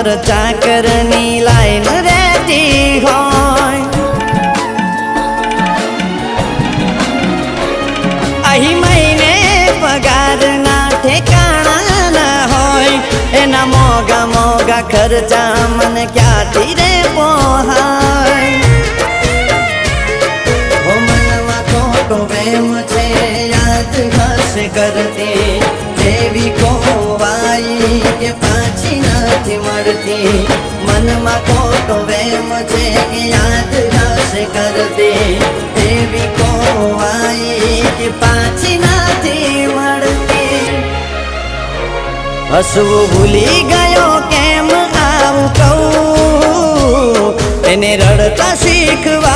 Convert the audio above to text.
નોકર ચાકરની લાઈન રહેતી હોય અહીં મહિને પગારના ઠેકાણા ના હોય એના મોગા મોગા ખર્ચા મને ક્યાંથી રે પોહાય હો મનમાં ખોટો પ્રેમ છે યાદ હશે કરતી દેવી કોવાઈ કે પાછી નથી મળતી મનમાં ખોટો પ્રેમ છે યાદ હશે કરતી દેવી કોવાઈ કે પાછી નથી મળતી હસવું ભૂલી ગયો કેમ આવું કહું એને રડતા શીખવા